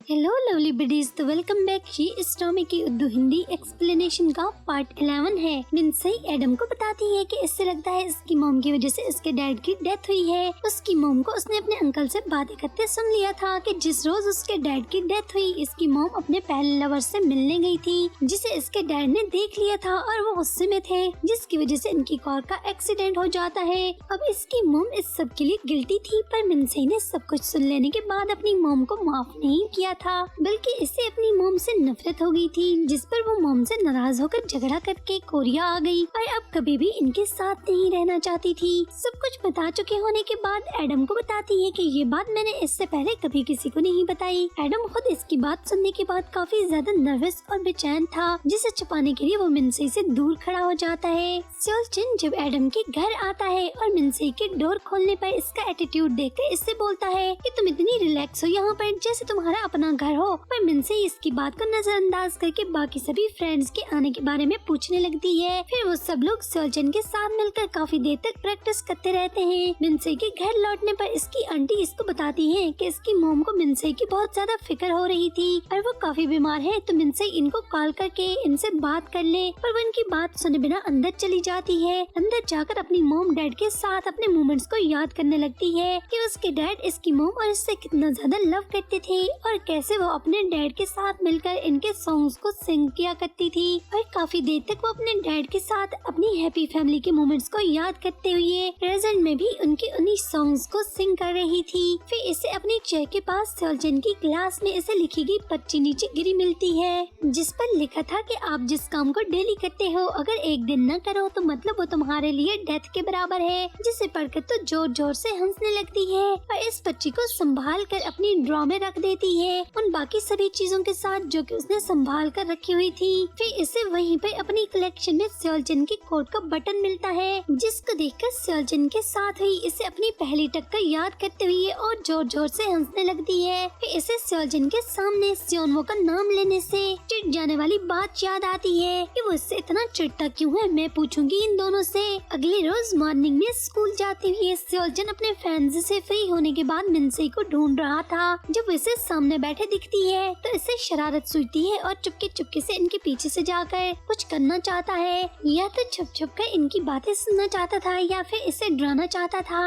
Hello lovely buddies, तो welcome back. ये स्टोमी की उर्दू हिंदी एक्सप्लेनेशन का पार्ट 11 है। मिनसई एडम को बताती है कि इससे लगता है इसकी मॉम की वजह से इसके डैड की डेथ हुई है। उसकी मॉम को उसने अपने अंकल से बातें करते सुन लिया था कि जिस रोज उसके डैड की डेथ हुई, इसकी मॉम अपने पहले लवर से मिलने गई थी, जिसे इसके डैड ने देख लिया था और वो गुस्से में थे, जिसकी वजह से इनकी कार का एक्सीडेंट हो जाता है। अब इसकी मॉम इस सब के लिए गिल्टी थी, पर मिनसई ने सब कुछ सुन लेने के बाद अपनी मॉम को माफ नहीं किया था, बल्कि इससे अपनी मॉम से नफरत हो गई थी, जिस पर वो मॉम से नाराज होकर झगड़ा करके कोरिया आ गई और अब कभी भी इनके साथ नहीं रहना चाहती थी। सब कुछ बता चुके होने के बाद एडम को बताती है कि ये बात मैंने इससे पहले कभी किसी को नहीं बताई। एडम खुद इसकी बात सुनने के बाद काफी ज्यादा नर्वस और बेचैन था, जिसे छुपाने के लिए वो मिनसई से दूर खड़ा हो जाता है। सेओल-चिन जब एडम के घर आता है और मिनसई के डोर खोलने पर इसका एटीट्यूड देखकर इससे बोलता है कि तुम इतनी रिलैक्स हो यहाँ पर जैसे तुम्हारा अपना घर हो, पर मिनसई इसकी बात को नजरअंदाज करके बाकी सभी फ्रेंड्स के आने के बारे में पूछने लगती है। फिर वो सब लोग सेओल-चिन के साथ मिलकर काफी देर तक प्रैक्टिस करते रहते हैं। मिनसई के घर लौटने पर इसकी आंटी इसको बताती है कि इसकी मॉम को मिनसई की बहुत ज्यादा फिक्र हो रही थी और वो काफी बीमार है, तो मिनसई इनको कॉल करके इनसे बात कर ले, पर वो इनकी बात सुने बिना अंदर चली जाती है। अंदर जाकर अपनी मॉम डैड के साथ अपने मोमेंट्स को याद करने लगती है कि उसके डैड इसकी मॉम और इससे कितना ज्यादा लव करते थे और कैसे वो अपने डैड के साथ मिलकर इनके सॉन्ग्स को सिंग किया करती थी और काफी देर तक वो अपने डैड के साथ अपनी हैप्पी फैमिली के मोमेंट्स को याद करते हुए प्रेजेंट में भी उनके उन्हीं सॉन्ग्स को सिंग कर रही थी। फिर इसे अपनी चेयर के पास सेओल-चिन की क्लास में इसे लिखी गई पर्ची नीचे गिरी मिलती है, जिस पर लिखा था कि आप जिस काम को डेली करते हो अगर एक दिन न करो तो मतलब वो तुम्हारे लिए डेथ के बराबर है। जिसे पढ़कर तो जोर जोर से हंसने लगती है और इस पर्ची को संभाल कर अपनी ड्रॉ में रख देती है, उन बाकी सभी चीजों के साथ जो कि उसने संभाल कर रखी हुई थी। फिर इसे वहीं पे अपनी कलेक्शन में सेओल-चिन की कोट का बटन मिलता है, जिसको देखकर सेओल-चिन के साथ हुई इसे अपनी पहली टक्कर याद करते हुए और जोर जोर से हंसने लगती है। फिर इसे सेओल-चिन के सामने सेओनवो का नाम लेने से चिढ़ जाने वाली बात याद आती है कि वो इससे इतना चिढ़ता क्यों है, मैं पूछूंगी इन दोनों से। अगले रोज मॉर्निंग में स्कूल जाते हुए सेओल-चिन अपने फैंस से फ्री होने के बाद मिनसई को ढूंढ रहा था। जब वो इसे सामने बैठे दिखती है तो इसे शरारत सूझती है और चुपके चुपके से इनके पीछे से जाकर कुछ करना चाहता है, या तो छुप छुप कर इनकी बातें सुनना चाहता था या फिर इसे डराना चाहता था।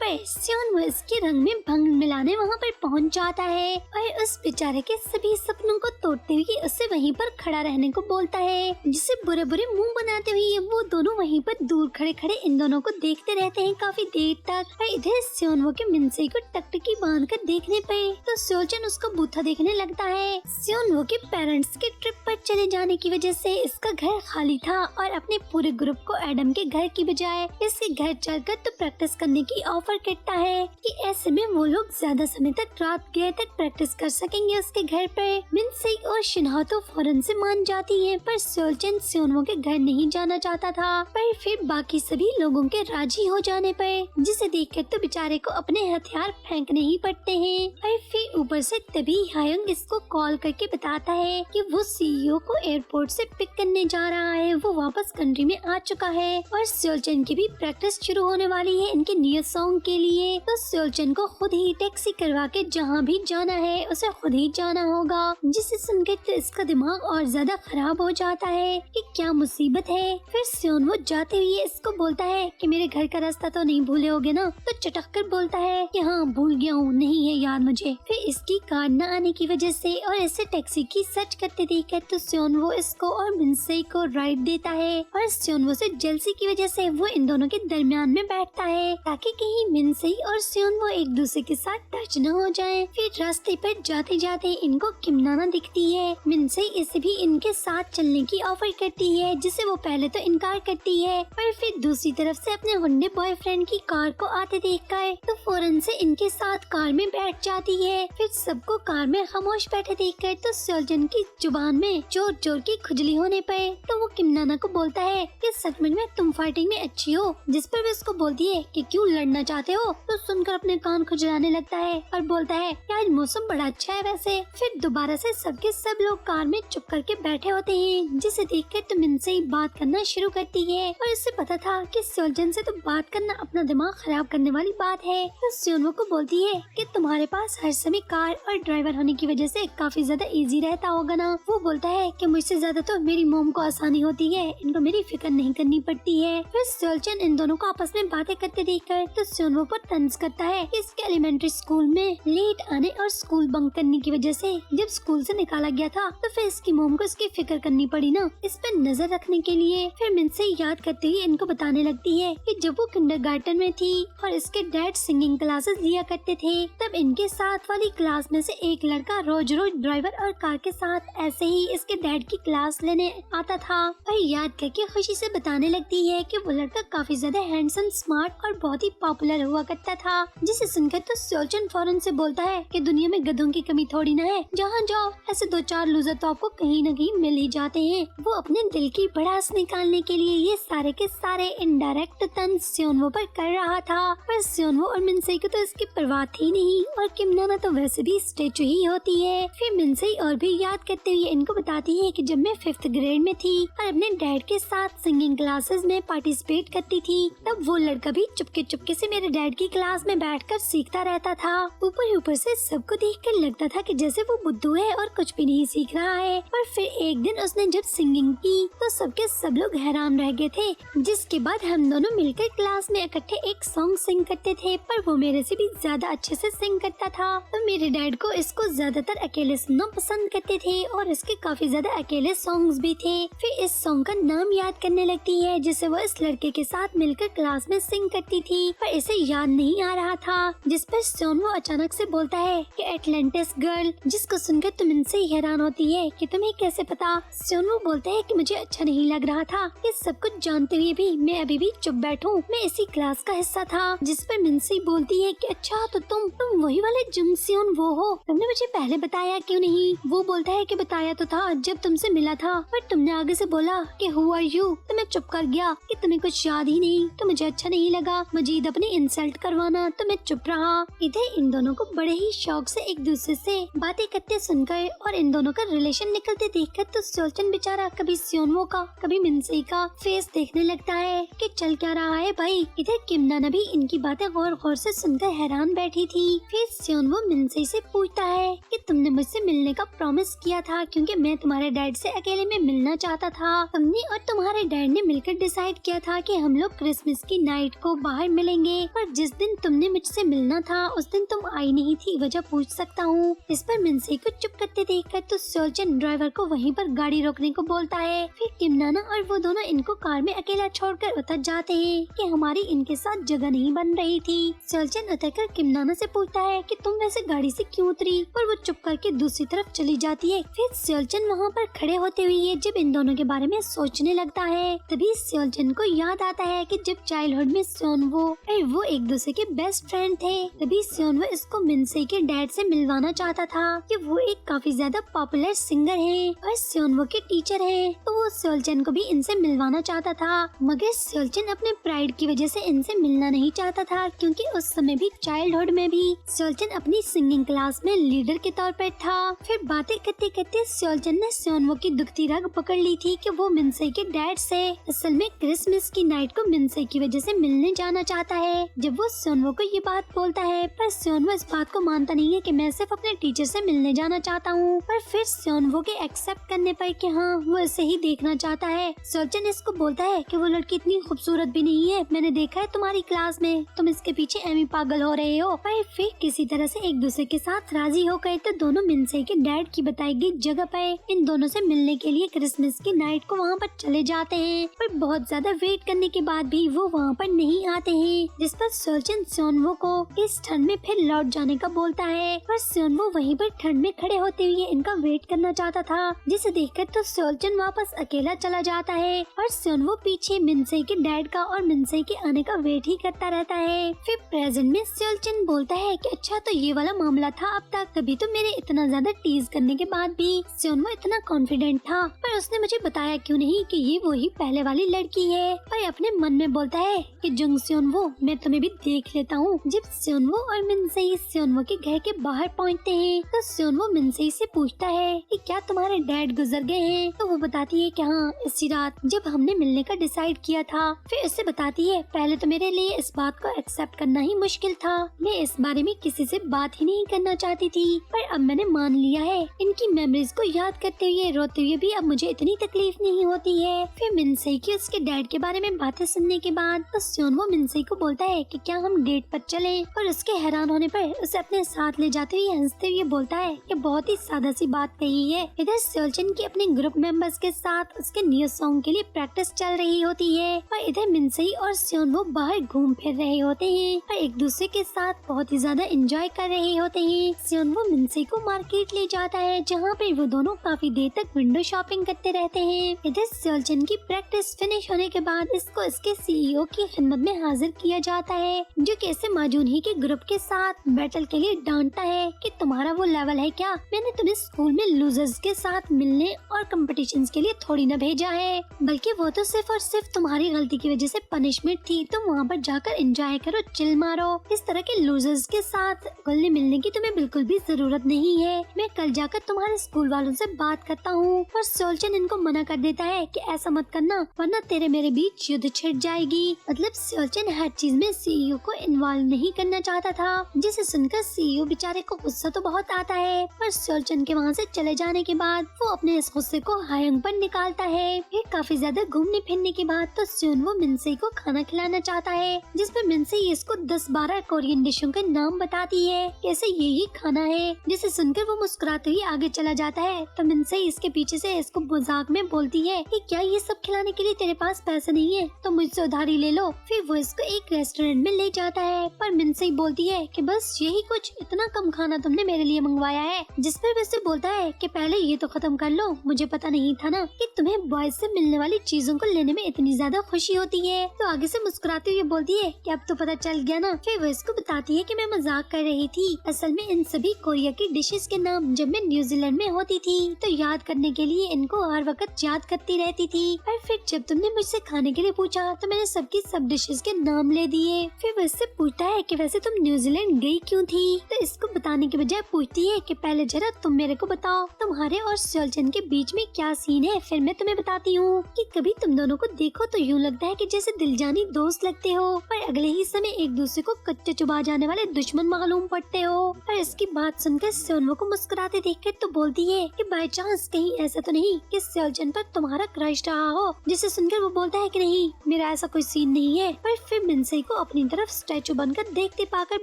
पर सेओन वो इसके रंग में भंग मिलाने वहाँ पर पहुँच जाता है और उस बेचारे के सभी सपनों को तोड़ते हुए उसे वहीं पर खड़ा रहने को बोलता है, जिसे बुरे बुरे मुंह बनाते हुए वो दोनों वहीं पर दूर खड़े खड़े इन दोनों को देखते रहते हैं काफी देर तक। और इधर सेओनवो के मिनसई को टकटकी बांध कर देखने पे तो सेओल-चिन उसको बूथा देखने लगता है। सेओनवो के पेरेंट्स के ट्रिप पर चले जाने की वजह से इसका घर खाली था और अपने पूरे ग्रुप को एडम के घर की बजाय इसके घर चलकर तो प्रैक्टिस करने की ऑफर करता है कि ऐसे में वो लोग ज्यादा समय तक रात गए तक प्रैक्टिस कर सकेंगे उसके घर पर। मिनसई और शिन्हा तो फौरन से मान जाती है, पर सेओल-चिन सेओनवो के घर नहीं जाना चाहता था। पर फिर बाकी सभी लोगों के राजी हो जाने पर जिसे देखकर तो बेचारे को अपने हथियार फेंकने ही पड़ते हैं। और फिर ऊपर से तभी हायोंग इसको कॉल करके बताता है कि वो सीईओ को एयरपोर्ट से पिक करने जा रहा है, वो वापस कंट्री में आ चुका है और सेओल-चिन की भी प्रैक्टिस शुरू होने वाली है इनके न्यू सॉन्ग के लिए। तो सेओल-चिन को खुद ही टैक्सी करवा के जहाँ भी जाना है उसे खुद ही जाना होगा, जिसे सुनकर तो इसका दिमाग और ज्यादा खराब हो जाता है कि क्या मुसीबत है। फिर सेओनवो जाते हुए इसको बोलता है कि मेरे घर का रास्ता तो नहीं भूले होगे ना, तो चटक कर बोलता है कि हाँ भूल गया हूँ, नहीं है याद मुझे। फिर इसकी कार न आने की वजह से और इसे टैक्सी की सर्च करते देखकर तो सेओनवो इसको और मिनसई को राइड देता है और सेओनवो से जेलसी की वजह से वो इन दोनों के दरमियान में बैठता है ताकि कहीं मिनसई और सेओनवो एक दूसरे के साथ टच न हो जाए। फिर रास्ते पर जाते जाते इनको किमनाना दिखती है। मिनसई इसे भी इनके साथ चलने की ऑफर करती है, जिसे वो पहले तो इनकार करती है, पर फिर दूसरी तरफ से अपने गुंडे बॉयफ्रेंड की कार को आते देखकर तो फौरन से इनके साथ कार में बैठ जाती है। फिर सबको कार में खामोश बैठे देखकर तो सेओलजन की जुबान में जोर जोर की खुजली होने पे तो वो किम नाना को बोलता है कि सच में तुम फाइटिंग में अच्छी हो, जिस पर वे उसको बोलती है कि क्यों लड़ना चाहते हो। तो सुनकर अपने कान खुजलाने लगता है और बोलता है कि आज मौसम बड़ा अच्छा है वैसे। फिर दोबारा से सबके सब लोग कार में चुप करके बैठे होते हैं, जिसे देखकर तो मिनसे बात करना शुरू करती है और इससे पता था कि सेओलजन से तो बात करना अपना दिमाग खराब करने वाली बात है। तो सेओनवो को बोलती है कि तुम्हारे पास हर समय कार और ड्राइवर होने की वजह से काफी ज्यादा इजी रहता होगा ना। वो बोलता है कि मुझसे ज्यादा तो मेरी मोम को आसानी होती है, इनको मेरी फिक्र नहीं करनी पड़ती है। फिर सेओलजन इन दोनों को आपस में बातें करते देखकर तो सेओनवो पर तंज करता है कि इसके एलिमेंट्री स्कूल में लेट आने और स्कूल बंक करने की वजह से जब स्कूल से निकाला गया था तो फिर इसकी मोम को इसकी फिक्र करनी पड़ी ना, इस पर नजर रखने के लिए। फिर मिनसे याद करते हुए इनको बताने लगती है कि जब वो किंडरगार्टन में थी और इसके डैड सिंगिंग क्लासेस लिया करते थे, तब इनके साथ वाली क्लास में से एक लड़का रोज रोज ड्राइवर और कार के साथ ऐसे ही इसके डैड की क्लास लेने आता था। और याद करके खुशी से बताने लगती है कि वो लड़का काफी ज्यादा हैंडसम, स्मार्ट और बहुत ही पॉपुलर हुआ करता था। जिसे सुनकर तो सेओलजन फौरन से बोलता है कि दुनिया में गधों की कमी थोड़ी ना है, जहाँ जाओ ऐसे दो चार लूजर तो आपको कहीं न कहीं मिल ही जाते हैं। वो अपने दिल की भड़ास निकालने के लिए ये सारे के सारे इनडायरेक्ट तंज सेओनवो पर कर रहा था, पर सेओनवो और मिनसे को तो इसकी परवाह थी नहीं और किम नाना तो वैसे भी स्टैचू ही होती है। फिर मिनसे और भी याद करते हुए इनको बताती है कि जब मैं 5th ग्रेड में थी और अपने डैड के साथ सिंगिंग क्लासेस में पार्टिसिपेट करती थी, तब वो लड़का भी चुपके से मेरे डैड की क्लास में बैठकर सीखता रहता था। ऊपर से सबको देखकर लगता था कि जैसे वो बुद्धू है और कुछ भी नहीं सीख रहा है। पर फिर एक दिन उसने जब सिंगिंग की तो सबके सब लोग हैरान रह गए थे, जिसके बाद हम दोनों मिलकर क्लास में इकट्ठे एक सॉन्ग सिंग करते थे, पर वो मेरे से भी ज्यादा अच्छे से सिंग करता था। तो मेरे डैड को इसको ज्यादातर अकेले सुनना पसंद करते थे और इसके काफी ज्यादा अकेले सॉन्ग्स भी थे। फिर इस सॉन्ग का नाम याद करने लगती है जिसे वो इस लड़के के साथ मिलकर क्लास में सिंग करती थी, पर इसे याद नहीं आ रहा था। जिस पर सेओनवो अचानक से बोलता है कि एटलांटिस गर्ल, जिसको सुनकर तुम इनसे हैरान होती है कि तुम्हें कैसे पता। सेओनवो बोलता है कि मुझे अच्छा नहीं लग रहा था कि सब कुछ जानते हुए भी मैं अभी भी चुप बैठूं, मैं इसी क्लास का हिस्सा था। जिस पर मिनसे बोलती है कि अच्छा तो तुम वही वाले जुंग सियोन वो हो, तुमने मुझे पहले बताया क्यों नहीं। वो बोलता है कि बताया तो था जब तुमसे मिला था, पर तुमने आगे से बोला कि हु आर यू, तो मैं चुप कर गया कि तुम्हें कुछ याद ही नहीं। तो मुझे अच्छा नहीं लगा मजीद अपने इंसल्ट करवाना, तो मैं चुप रहा। इधर इन दोनों को बड़े ही शौक से एक दूसरे से बातें करते सुनकर और इन दोनों का रिलेशन निकलते देखकर तो सेओलजन बेचारा कभी सेओनवो का कभी मिनसे का फेस देखने लगता है कि चल क्या रहा है भाई। इधर किम नाना भी इनकी बातें गौर से सुनकर हैरान बैठी थी। फिर सेओनवो मिनसे से पूछता है कि तुमने मुझसे मिलने का प्रॉमिस किया था क्योंकि मैं तुम्हारे डैड से अकेले में मिलना चाहता था। तुमने और तुम्हारे डैड ने मिलकर डिसाइड किया था कि हम लोग क्रिसमस की नाइट को बाहर मिलेंगे, पर जिस दिन तुमने मुझसे मिलना था उस दिन तुम आई नहीं थी, वजह पूछ सकता हूँ। इस पर मिनसे को चुप करते देखकर तो सेओलजन ड्राइवर को वहीं पर गाड़ी रोकने को बोलता है। फिर किम नाना और वो दोनों इनको कार में अकेला छोड़कर उतर जाते हैं कि हमारी इनके साथ जगह नहीं बन रही थी। सेओलजन उतरकर किम नाना से पूछता है कि तुम वैसे गाड़ी से क्यों उतरी, पर वो चुप करके दूसरी तरफ चली जाती है। फिर सेओलजन वहाँ पर खड़े होते हुए जब इन दोनों के बारे में सोचने लगता है, तभी सेओलजन को याद आता है कि जब चाइल्डहुड में सेओनवो और वो एक दूसरे के बेस्ट फ्रेंड थे, तभी सेओनवो इसको मिनसे के डैड से मिलवाना चाहता था कि वो एक काफी ज्यादा पॉपुलर सिंगर है और सेओनवो के टीचर है। तो वो सेओलजन को भी इनसे मिलवाना चाहता था, मगर सेओलजन अपने प्राइड की वजह से इनसे मिलना नहीं चाहता था क्योंकि उस समय भी चाइल्डहुड में भी सेओलजन अपनी सिंगिंग क्लास में लीडर के तौर पर था। फिर बातें करते करते सेओलजन ने सेओनवो की दुखती रग पकड़ ली थी कि वो मिनसे के डैड से असल में क्रिसमस की नाइट को मिनसे की वजह से मिलने जाना चाहता है। जब वो सेओनवो को ये बात बोलता है, पर सेओनवो इस बात को मानता नहीं है कि मैं सिर्फ अपने टीचर से मिलने जाना चाहता हूँ। पर फिर सेओनवो के एक्सेप्ट करने पर कि हाँ वो इसे ही देखना चाहता है, सेओलजन इसको बोलता है कि वो लड़की इतनी खूबसूरत भी नहीं है, मैंने देखा है तुम्हारी क्लास में, तुम इसके पीछे एमी पागल हो रहे हो। पर फिर किसी तरह से एक दूसरे के साथ राजी हो गए तो दोनों मिनसे के डैड की बताई गई जगह पर इन दोनों से मिलने के लिए क्रिसमस की नाइट को वहाँ पर चले जाते हैं। पर बहुत ज्यादा वेट करने के बाद भी वो वहाँ पर नहीं आते हैं, जिस पर सेओलजन सेओनवो को इस ठंड में फिर लौट जाने का बोलता है। पर सेओनवो वहीं पर ठंड में खड़े होते हुए इनका वेट करना चाहता था, जिसे देखकर तो सेओलजन वापस अकेला चला जाता है और सेओनवो पीछे मिनसे के डैड का और मिनसे के आने का वेट ही करता रहता है। फिर प्रेजेंट में सेओलजन बोलता है कि अच्छा तो ये वाला मामला था अब तक, तभी तो मेरे इतना ज्यादा टीज करने के बाद भी सेओनवो इतना कॉन्फिडेंट था। पर उसने मुझे बताया क्यों नहीं कि ये वही पहले वाली लड़की है। पर अपने मन में बोलता है कि जुंग सेओनवो, मैं तुम्हें भी देख लेता हूँ। जब सेओनवो और मिनसेई सेओनवो के घर के बाहर पहुँचते हैं तो सेओनवो मिनसेई से पूछता है कि क्या तुम्हारे डैड गुजर गए हैं। तो वो बताती है कि हाँ, इसी रात जब हमने मिलने का डिसाइड किया था। फिर उससे बताती है पहले तो मेरे लिए इस बात को एक्सेप्ट करना ही मुश्किल था, मैं इस बारे में किसी से बात ही नहीं करना चाहती थी, पर अब मैंने मान लिया है। इनकी मेमोरीज को याद करते हुए रोते हुए भी अब मुझे इतनी तकलीफ नहीं होती है। फिर मिनसेई की उसके डैड के बारे में बातें सुनने के बाद तो सेओनवो मिनसेई को बोलता है कि क्या हम डेट पर चलें, और उसके हैरान होने पर उसे अपने साथ ले जाते हुए हंसते हुए बोलता है कि बहुत ही सादा सी बात कही है। इधर सेओलचन की अपने ग्रुप मेंबर्स के साथ उसके न्यू सॉन्ग के लिए प्रैक्टिस चल रही होती है और इधर मिनसेई और सेओनवो बाहर घूम फिर रहे होते हैं और एक दूसरे के साथ बहुत ही ज्यादा एंजॉय कर रहे होते हैं। सेओनवो मिनसेई को मार्केट ले जाता है जहाँ पे वो दोनों काफी देर तक विंडो शॉपिंग करते रहते हैं। इधर सेओलचन की प्रैक्टिस फिनिश होने के बाद इसको इसके सीईओ की खिदमत में हाजिर किया जाता है, जो कि इसे माजून ही के ग्रुप के साथ बैटल के लिए डांटता है कि तुम्हारा वो लेवल है क्या, मैंने तुम्हें स्कूल में लूजर्स के साथ मिलने और कंपटीशंस के लिए थोड़ी न भेजा है, बल्कि वो तो सिर्फ और सिर्फ तुम्हारी गलती की वजह से पनिशमेंट थी। तुम वहाँ पर जाकर एंजॉय करो, चिल मारो। इस तरह के लूजर्स के साथ घुलने मिलने की तुम्हें बिल्कुल भी जरूरत नहीं है। मैं कल जाकर तुम्हारे स्कूल वालों से बात करता हूँ। पर सेओलचन इनको मना कर देता है कि ऐसा मत करना वरना तेरे मेरे बीच युद्ध छिड़ जाएगी। मतलब सेओलचन हर चीज में सीईओ को इन्वॉल्व नहीं करना चाहता था, जिसे सुनकर सीईओ बेचारे को गुस्सा तो बहुत आता है। पर सेओलचन के वहाँ से चले जाने के बाद वो अपने इस गुस्से को हायंग पर निकालता है। फिर काफी ज्यादा घूमने फिरने के बाद तो सेओनवो मिनसेई को खाना खिलाना चाहता है, जिस पर मिनसेई इसको 10-12 कोरियन डिशों के नाम बताती है कैसे ये खाना है, जिसे सुनकर वो मुस्कुराते हुए आगे चला जाता है। तो मिनसेई इसके पीछे से इसको मजाक में बोलती है कि क्या ये सब खिलाने के लिए तेरे पास पैसे नहीं है तो मुझसे उधारी ले लो। फिर वो इसको एक रेस्टोरेंट में ले जाता है, पर मिनसेई बोलती है कि बस यही कुछ, इतना कम खाना तुमने मेरे लिए मंगवाया है। जिस पर वो इससे बोलता है कि पहले ये तो खत्म कर लो, मुझे पता नहीं था ना कि तुम्हें बॉयज से मिलने वाली चीजों को लेने में इतनी ज्यादा खुशी होती है। तो आगे से मुस्कुराते हुए बोलती है कि अब तो पता चल गया ना। फिर वो इसको बताती है कि मैं मजाक कर रही थी, असल में इन सभी कोरिया की डिशेस के नाम जब मैं न्यूजीलैंड में होती थी तो याद करने के लिए इनको हर वक्त याद करती रहती थी। और फिर जब तुमने मुझसे खाने के लिए पूछा तो मैंने सबकी सब डिशेस के नाम ले दिए। फिर वो इससे पूछता है कि वैसे तुम न्यूजीलैंड गई क्यों थी। तो इसको बताने के बजाय पूछती है कि पहले जरा तुम मेरे को बताओ तुम्हारे और सेओलचन के बीच में क्या सीन है, फिर मैं तुम्हें बताती हूँ। कि कभी तुम दोनों को देखो तो यूँ लगता है कि जैसे दिलजानी दोस्त लगते हो, पर अगले ही समय एक दूसरे को कच्चे चुबा जाने वाले दुश्मन मालूम पड़ते हो। और इसकी बात सुनकर सेओनवो को मुस्कुराते देखकर तो बोलती है कि बाय चांस कहीं ऐसा तो नहीं कि सेओलचन पर तुम्हारा क्रश रहा हो। जिसे सुनकर वो बोलता है कि नहीं, मेरा ऐसा कोई सीन नहीं है। पर फिर मिनसेई को अपनी तरफ स्टैचू बनकर देखते पाकर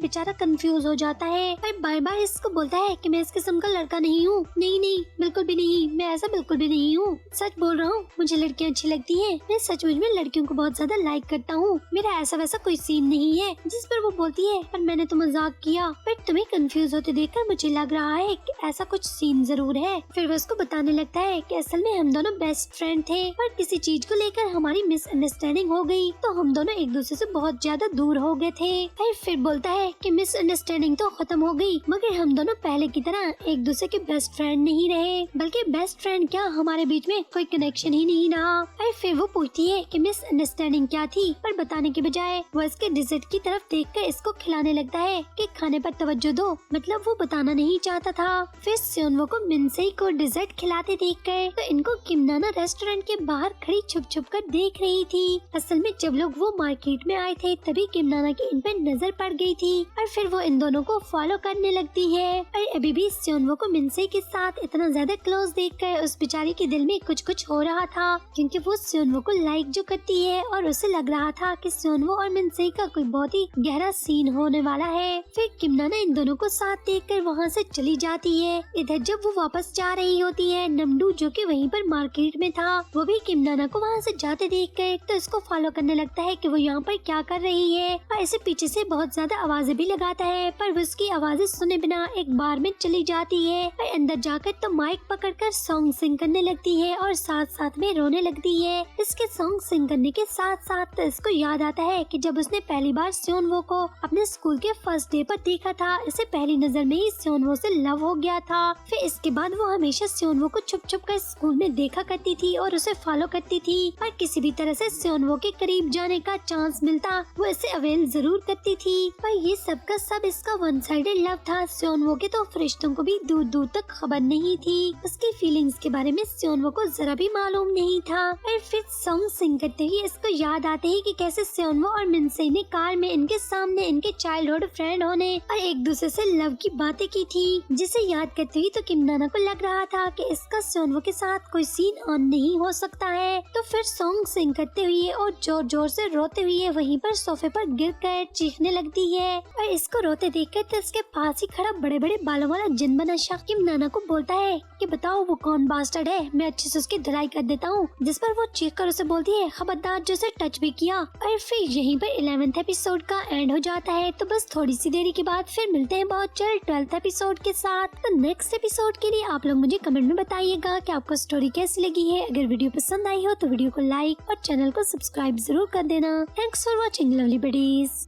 बेचारा कंफ्यूज हो जाता है। पर बार बार इसको बोलता है कि मैं इस किस्म का लड़का नहीं हूँ, नहीं नहीं बिल्कुल भी नहीं, मैं ऐसा बिल्कुल भी नहीं हूँ, सच बोल रहा हूँ, मुझे लड़कियाँ अच्छी लगती हैं, मैं सचमुच में लड़कियों को बहुत ज्यादा लाइक करता हूँ, मेरा ऐसा वैसा कोई सीन नहीं है। जिस पर वो बोलती है पर मैंने तो मजाक किया, पर तुम्हें कंफ्यूज होते देखकर मुझे लग रहा है कि ऐसा कुछ सीन जरूर है। फिर वो उसको बताने लगता है कि असल में हम दोनों बेस्ट फ्रेंड थे, पर किसी चीज को लेकर हमारी मिसअंडरस्टैंडिंग हो गई तो हम दोनों एक दूसरे से बहुत ज्यादा दूर हो गए थे। फिर बोलता है कि मिसअंडरस्टैंडिंग तो खत्म हो गई, मगर हम दोनों पहले की तरह एक दूसरे के बेस्ट फ्रेंड नहीं रहे, बल्कि बेस्ट फ्रेंड क्या, हमारे बीच में कोई कनेक्शन ही नहीं रहा। फिर वो पूछती है कि मिसअंडरस्टैंडिंग क्या थी, पर बताने के बजाय वो इसके डिजर्ट की तरफ देखकर इसको खिलाने लगता है कि खाने पर तवज्जो दो, मतलब वो बताना नहीं चाहता था। फिर सेओनवो को मिनसेई को डिजर्ट खिलाते देखकर तो इनको किमनाना रेस्टोरेंट के बाहर खड़ी छुप छुप कर देख रही थी। असल में जब लोग वो मार्केट में आए थे तभी किमनाना की इन पर नजर पड़ गई थी और फिर वो इन दोनों को फॉलो करने लगती है। और अभी भी सेओनवो को मिनसेई के साथ इतना ज्यादा क्लोज देखकर उस बेचारी के दिल में कुछ हो रहा था, क्योंकि वो सेओनवो को लाइक जो करती है और उसे लग रहा था कि सेओनवो और मिनसेई का कोई बहुत ही गहरा सीन होने वाला है। फिर किमनाना इन दोनों को साथ देखकर वहाँ से चली जाती है। इधर जब वो वापस जा रही होती है, नमडू जो कि वहीं पर मार्केट में था वो भी किमनाना को वहाँ से जाते देखकर तो इसको फॉलो करने लगता है कि वो यहाँ पर क्या कर रही है और इसे पीछे से बहुत ज्यादा आवाजें भी लगाता है, पर वो उसकी आवाजें सुने बिना एक बार में चली जाती है और अंदर जाकर तो माइक पकड़कर सॉन्ग सिंग करने लगती है और साथ साथ में रोने लगती है। इसके सॉन्ग सिंग करने के साथ साथ इसको याद आता है कि जब उसने पहली बार सेओनवो को अपने स्कूल के फर्स्ट डे पर देखा था, इससे पहली नजर में ही सेओनवो से लव हो गया था। फिर इसके बाद वो हमेशा सेओनवो को छुप छुप कर स्कूल में देखा करती थी और उसे फॉलो करती थी, पर किसी भी तरह से सेओनवो के करीब जाने का चांस मिलता वो इसे अवेल जरूर करती थी। पर ये सब का सब इसका वन साइडेड लव था। सेओनवो के तो फरिश्तों को भी दूर दूर तक खबर नहीं थी। उसकी फीलिंग्स के बारे में सेओनवो को जरा भी मालूम नहीं था। और फिर सॉन्ग सिंग करते हुए इसको याद आते ही कि कैसे सेओनवो और मिनसे ने कार में इनके सामने इनके चाइल्डहुड फ्रेंड होने और एक दूसरे से लव की बातें की थी, जिसे याद करते हुए तो किम नाना को लग रहा था कि इसका सेओनवो के साथ कोई सीन ऑन नहीं हो सकता है। तो फिर सॉन्ग सिंग करते हुए और जोर जोर से रोते हुए वहीं पर सोफे पर गिरकर चीखने लगती है। और इसको रोते देखकर तो इसके पास ही खड़ा बड़े बड़े बालों वाला जिन बना शख्स किम नाना को बोलता है कि बताओ वो कौन बास्टर्ड है, मैं अच्छे से उसकी धुलाई कर देता हूँ। जिस पर वो चीख कर उसे बोलती है खबरदार जो उसे टच भी किया। और फिर यहीं पर 11th एपिसोड का एंड हो जाता है। तो बस थोड़ी सी देरी के बाद फिर मिलते हैं बहुत जल्द 12th एपिसोड के साथ। तो नेक्स्ट एपिसोड के लिए आप लोग मुझे कमेंट में बताइएगा कि आपको स्टोरी कैसी लगी है। अगर वीडियो पसंद आई हो तो वीडियो को लाइक और चैनल को सब्सक्राइब जरूर कर देना। Thanks for watching lovely buddies.